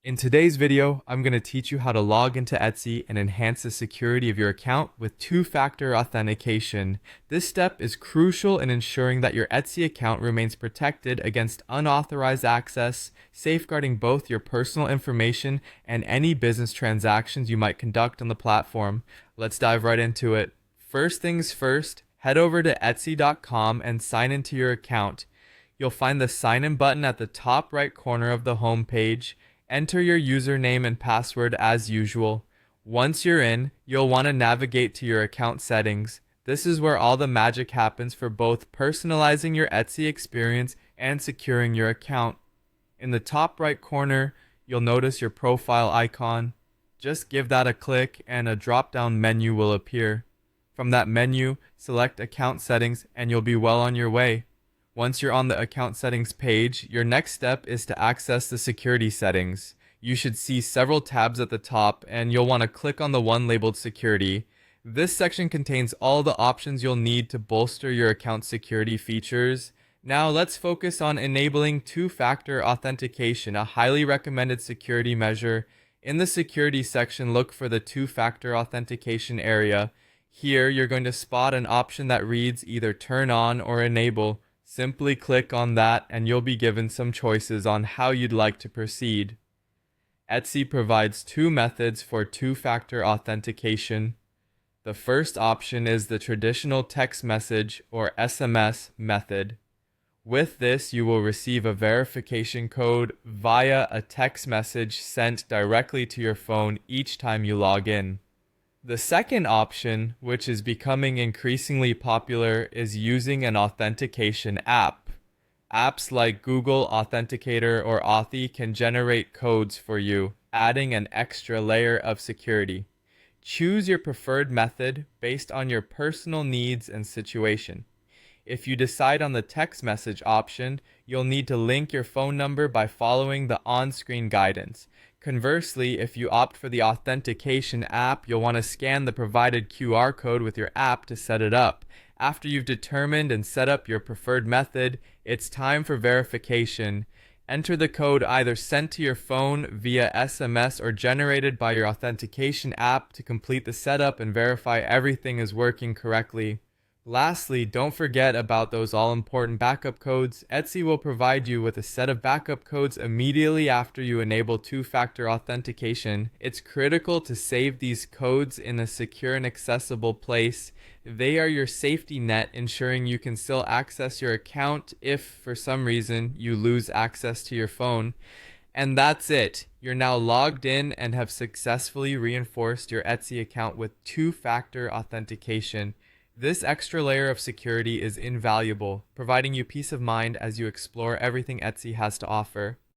In today's video, I'm going to teach you how to log into Etsy and enhance the security of your account with two-factor authentication. This step is crucial in ensuring that your Etsy account remains protected against unauthorized access, safeguarding both your personal information and any business transactions you might conduct on the platform. Let's dive right into it. First things first, head over to Etsy.com and sign into your account. You'll find the sign in button at the top right corner of the home page. Enter your username and password as usual. Once you're in, you'll want to navigate to your account settings. This is where all the magic happens for both personalizing your Etsy experience and securing your account. In the top right corner, you'll notice your profile icon. Just give that a click and a drop-down menu will appear. From that menu, select Account Settings and you'll be well on your way. Once you're on the account settings page, your next step is to access the security settings. You should see several tabs at the top and you'll want to click on the one labeled security. This section contains all the options you'll need to bolster your account security features. Now let's focus on enabling two-factor authentication, a highly recommended security measure. In the security section, look for the two-factor authentication area. Here, you're going to spot an option that reads either turn on or enable. Simply click on that and you'll be given some choices on how you'd like to proceed. Etsy provides two methods for two-factor authentication. The first option is the traditional text message or SMS method. With this, you will receive a verification code via a text message sent directly to your phone each time you log in. The second option, which is becoming increasingly popular, is using an authentication app. Apps like Google Authenticator or Authy can generate codes for you, adding an extra layer of security. Choose your preferred method based on your personal needs and situation. If you decide on the text message option, you'll need to link your phone number by following the on-screen guidance. Conversely, if you opt for the authentication app, you'll want to scan the provided QR code with your app to set it up. After you've determined and set up your preferred method, it's time for verification. Enter the code either sent to your phone via SMS or generated by your authentication app to complete the setup and verify everything is working correctly. Lastly, don't forget about those all-important backup codes. Etsy will provide you with a set of backup codes immediately after you enable two-factor authentication. It's critical to save these codes in a secure and accessible place. They are your safety net, ensuring you can still access your account if, for some reason, you lose access to your phone. And that's it. You're now logged in and have successfully reinforced your Etsy account with two-factor authentication. This extra layer of security is invaluable, providing you peace of mind as you explore everything Etsy has to offer.